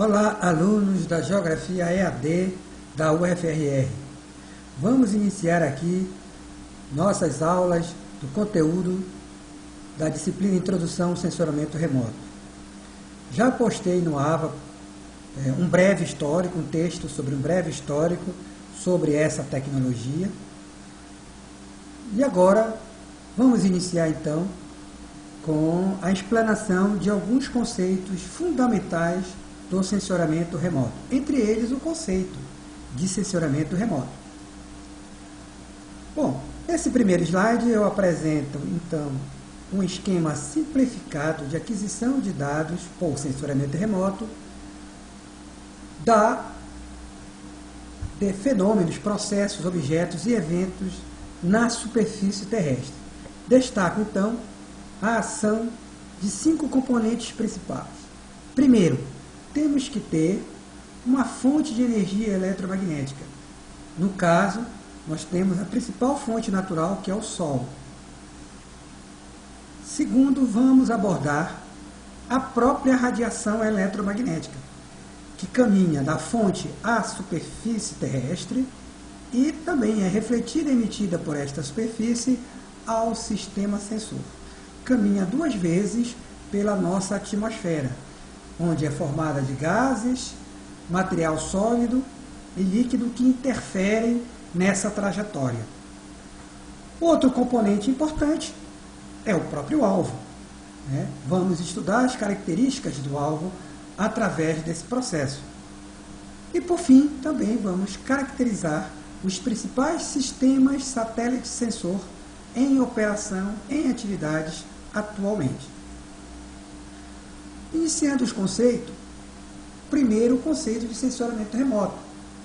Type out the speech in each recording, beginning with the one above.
Olá, alunos da Geografia EAD da UFRR. Vamos iniciar aqui nossas aulas do conteúdo da disciplina Introdução ao Sensoramento Remoto. Já postei no AVA um breve histórico, um texto sobre um breve histórico sobre essa tecnologia. E agora vamos iniciar então com a explanação de alguns conceitos fundamentais do sensoramento remoto, entre eles o conceito de sensoramento remoto. Bom, nesse primeiro slide eu apresento então um esquema simplificado de aquisição de dados por sensoramento remoto de fenômenos, processos, objetos e eventos na superfície terrestre. Destaco então a ação de 5 componentes principais. Primeiro, temos que ter uma fonte de energia eletromagnética. No caso, nós temos a principal fonte natural, que é o Sol. Segundo, vamos abordar a própria radiação eletromagnética, que caminha da fonte à superfície terrestre e também é refletida e emitida por esta superfície ao sistema sensor. Caminha 2 vezes pela nossa atmosfera, onde é formada de gases, material sólido e líquido que interferem nessa trajetória. Outro componente importante é o próprio alvo. Vamos estudar as características do alvo através desse processo. E, por fim, também vamos caracterizar os principais sistemas satélite-sensor em operação, em atividades atualmente. Iniciando os conceitos, primeiro o conceito de sensoramento remoto,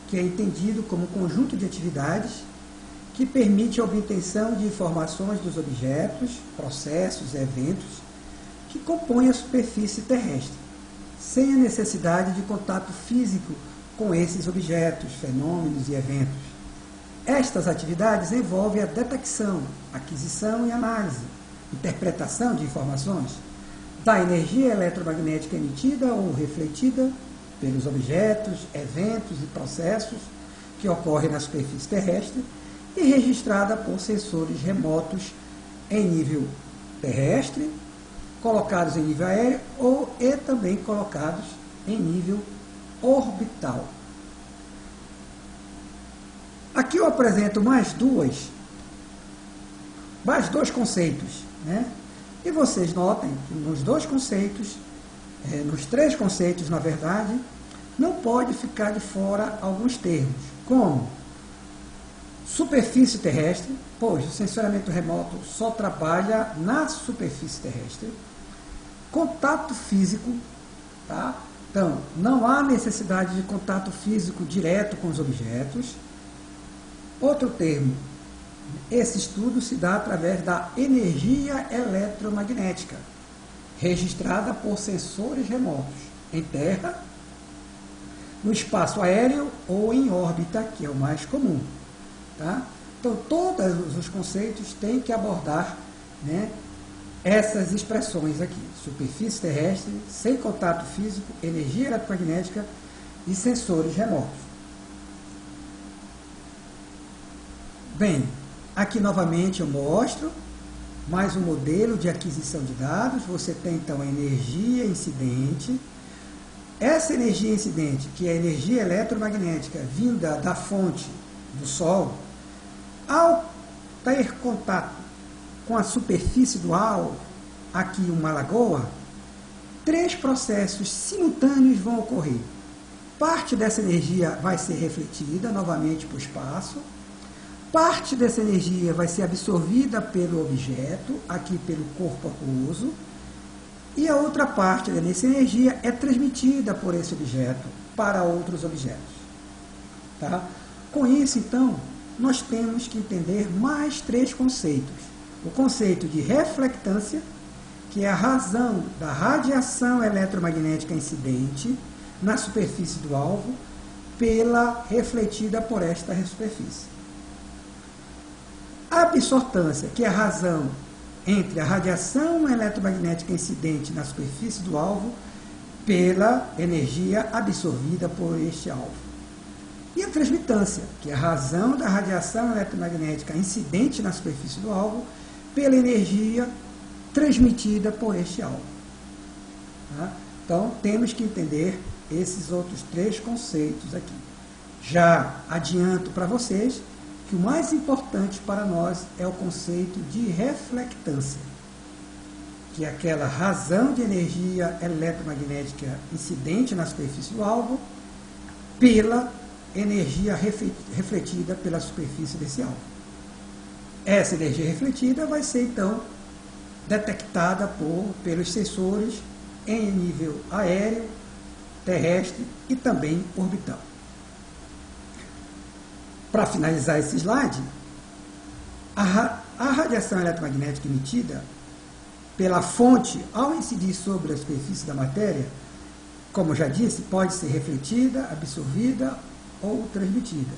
que é entendido como um conjunto de atividades que permite a obtenção de informações dos objetos, processos, eventos que compõem a superfície terrestre, sem a necessidade de contato físico com esses objetos, fenômenos e eventos. Estas atividades envolvem a detecção, aquisição e análise, interpretação de informações da energia eletromagnética emitida ou refletida pelos objetos, eventos e processos que ocorrem na superfície terrestre e registrada por sensores remotos em nível terrestre, colocados em nível aéreo e também colocados em nível orbital. Aqui eu apresento mais dois conceitos, E vocês notem que nos 2 conceitos, nos 3 conceitos, na verdade, não pode ficar de fora alguns termos, como superfície terrestre, pois o sensoramento remoto só trabalha na superfície terrestre. Contato físico, tá? Então, não há necessidade de contato físico direto com os objetos. Outro termo, esse estudo se dá através da energia eletromagnética, registrada por sensores remotos, em terra, no espaço aéreo ou em órbita, que é o mais comum. Tá? Então, todos os conceitos têm que abordar essas expressões aqui: superfície terrestre, sem contato físico, energia eletromagnética e sensores remotos. Bem, aqui novamente eu mostro mais um modelo de aquisição de dados. Você tem então a energia incidente. Essa energia incidente, que é a energia eletromagnética vinda da fonte do Sol, ao ter contato com a superfície do alvo, aqui uma lagoa, 3 processos simultâneos vão ocorrer. Parte dessa energia vai ser refletida novamente para o espaço. Parte dessa energia vai ser absorvida pelo objeto, aqui pelo corpo aquoso, e a outra parte dessa energia é transmitida por esse objeto para outros objetos. Tá? Com isso, então, nós temos que entender mais 3 conceitos. O conceito de reflectância, que é a razão da radiação eletromagnética incidente na superfície do alvo, pela refletida por esta superfície. A absortância, que é a razão entre a radiação eletromagnética incidente na superfície do alvo pela energia absorvida por este alvo. E a transmitância, que é a razão da radiação eletromagnética incidente na superfície do alvo, pela energia transmitida por este alvo. Tá? Então, temos que entender esses outros 3 conceitos aqui. Já adianto para vocês que o mais importante para nós é o conceito de reflectância, que é aquela razão de energia eletromagnética incidente na superfície do alvo pela energia refletida pela superfície desse alvo. Essa energia refletida vai ser, então, detectada pelos sensores em nível aéreo, terrestre e também orbital. Para finalizar esse slide, a radiação eletromagnética emitida pela fonte, ao incidir sobre a superfície da matéria, como eu já disse, pode ser refletida, absorvida ou transmitida.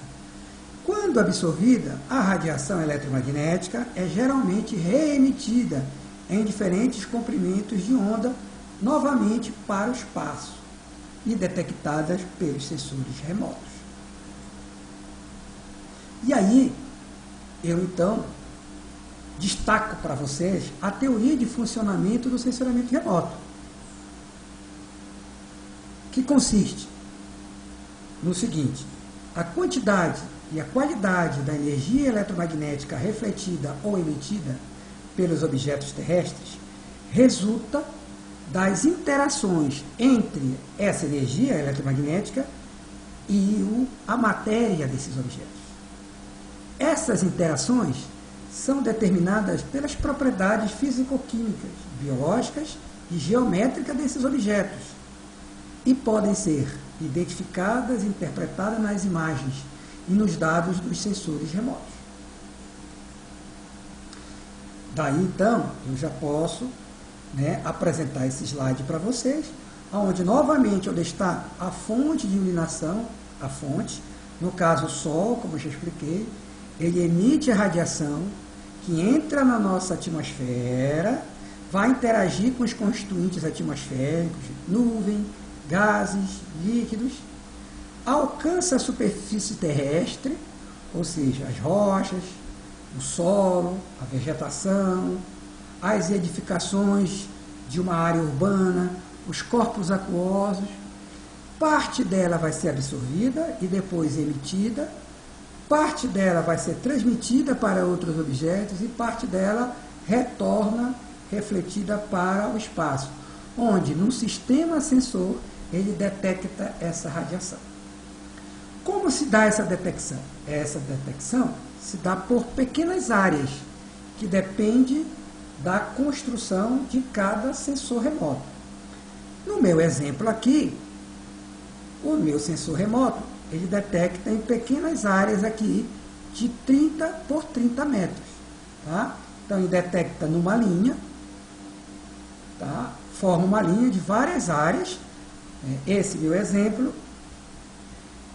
Quando absorvida, a radiação eletromagnética é geralmente reemitida em diferentes comprimentos de onda, novamente para o espaço, e detectadas pelos sensores remotos. E aí, eu então destaco para vocês a teoria de funcionamento do sensoramento remoto, que consiste no seguinte: a quantidade e a qualidade da energia eletromagnética refletida ou emitida pelos objetos terrestres resulta das interações entre essa energia eletromagnética e a matéria desses objetos. Essas interações são determinadas pelas propriedades físico-químicas, biológicas e geométricas desses objetos e podem ser identificadas e interpretadas nas imagens e nos dados dos sensores remotos. Daí, então, eu já posso apresentar esse slide para vocês, onde novamente eu destaco a fonte de iluminação, a fonte, no caso o Sol, como eu já expliquei, ele emite a radiação que entra na nossa atmosfera, vai interagir com os constituintes atmosféricos, nuvem, gases, líquidos, alcança a superfície terrestre, ou seja, as rochas, o solo, a vegetação, as edificações de uma área urbana, os corpos aquosos. Parte dela vai ser absorvida e depois emitida, parte dela vai ser transmitida para outros objetos e parte dela retorna refletida para o espaço, onde num sistema sensor ele detecta essa radiação. Como se dá essa detecção? Essa detecção se dá por pequenas áreas, que depende da construção de cada sensor remoto. No meu exemplo aqui, o meu sensor remoto, ele detecta em pequenas áreas aqui de 30 por 30 metros. Tá? Então, ele detecta numa linha, tá? Forma uma linha de várias áreas. Esse meu exemplo.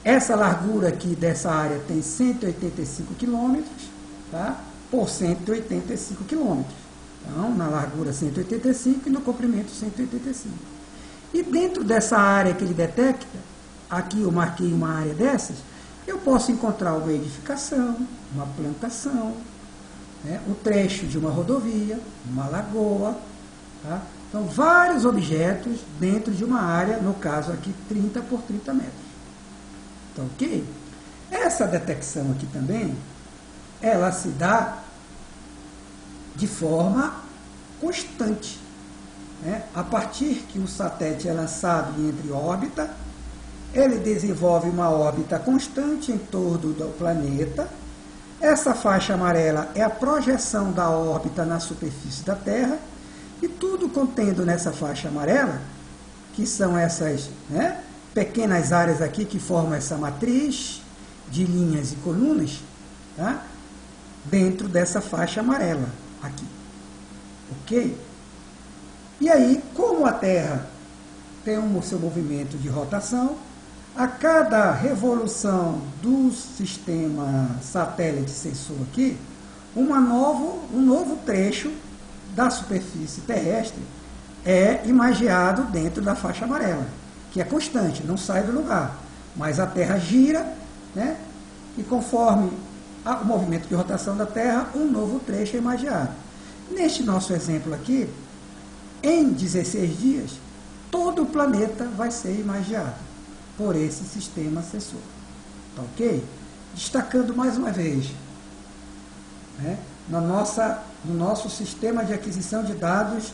Essa largura aqui dessa área tem 185 km, tá? Por 185 km. Então, na largura 185 e no comprimento 185. E dentro dessa área que ele detecta, aqui eu marquei uma área dessas, eu posso encontrar uma edificação, uma plantação, o trecho de uma rodovia, uma lagoa, tá? Então, vários objetos dentro de uma área, no caso aqui 30 por 30 metros. Então, ok? Essa detecção aqui também, ela se dá de forma constante. A partir que o satélite é lançado e entra em órbita, ele desenvolve uma órbita constante em torno do planeta. Essa faixa amarela é a projeção da órbita na superfície da Terra, e tudo contendo nessa faixa amarela, que são essas pequenas áreas aqui que formam essa matriz de linhas e colunas, tá? Dentro dessa faixa amarela aqui. Ok? E aí, como a Terra tem o seu movimento de rotação, a cada revolução do sistema satélite sensor aqui, um novo trecho da superfície terrestre é imagiado dentro da faixa amarela, que é constante, não sai do lugar. Mas a Terra gira, né? E conforme o movimento de rotação da Terra, um novo trecho é imagiado. Neste nosso exemplo aqui, em 16 dias, todo o planeta vai ser imagiado por esse sistema sensor. Tá ok? Destacando mais uma vez, né, no nosso sistema de aquisição de dados,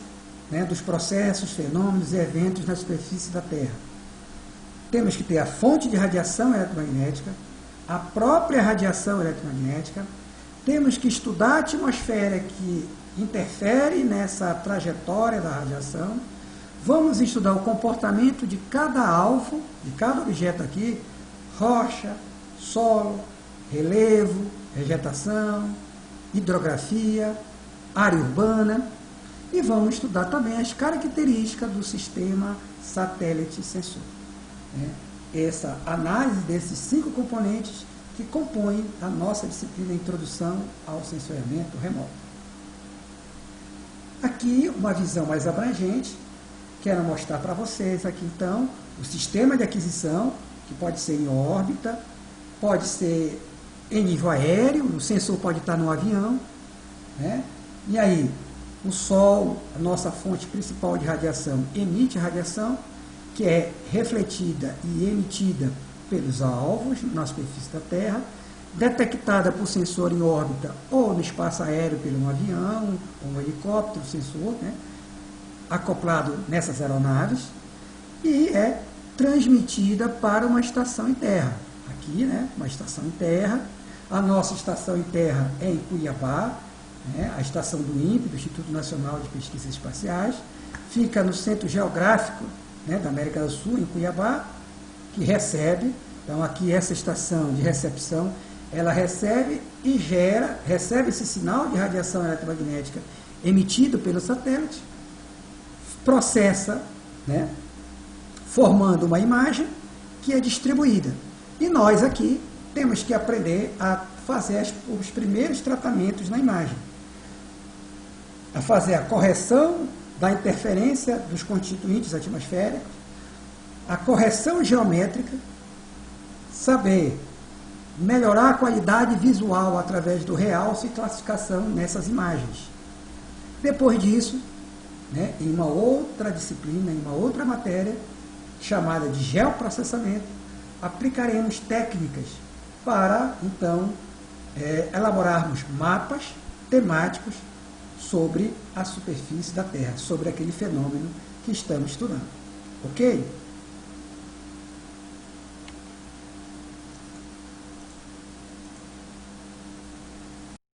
né, dos processos, fenômenos e eventos na superfície da Terra. Temos que ter a fonte de radiação eletromagnética, a própria radiação eletromagnética, temos que estudar a atmosfera que interfere nessa trajetória da radiação, vamos estudar o comportamento de cada alvo, de cada objeto aqui, rocha, solo, relevo, vegetação, hidrografia, área urbana, e vamos estudar também as características do sistema satélite sensor. Né? Essa análise desses 5 componentes que compõem a nossa disciplina Introdução ao Sensoriamento Remoto. Aqui, uma visão mais abrangente, quero mostrar para vocês aqui, então, o sistema de aquisição, que pode ser em órbita, pode ser em nível aéreo, o sensor pode estar no avião, né? E aí, o Sol, a nossa fonte principal de radiação, emite radiação, que é refletida e emitida pelos alvos na superfície da Terra, detectada por sensor em órbita ou no espaço aéreo pelo um avião, ou um helicóptero, sensor, né, acoplado nessas aeronaves, e é transmitida para uma estação em terra. Aqui, né, uma estação em terra. A nossa estação em terra é em Cuiabá, né, a estação do INPE, do Instituto Nacional de Pesquisas Espaciais, fica no centro geográfico, né, da América do Sul, em Cuiabá, que recebe. Então, aqui essa estação de recepção, ela recebe e recebe esse sinal de radiação eletromagnética emitido pelo satélite, processa, né, formando uma imagem que é distribuída. E nós aqui temos que aprender a fazer os primeiros tratamentos na imagem, a fazer a correção da interferência dos constituintes atmosféricos, a correção geométrica, saber melhorar a qualidade visual através do realce e classificação nessas imagens. Depois disso, né, em uma outra disciplina, em uma outra matéria, chamada de geoprocessamento, aplicaremos técnicas para, então, elaborarmos mapas temáticos sobre a superfície da Terra, sobre aquele fenômeno que estamos estudando. Ok?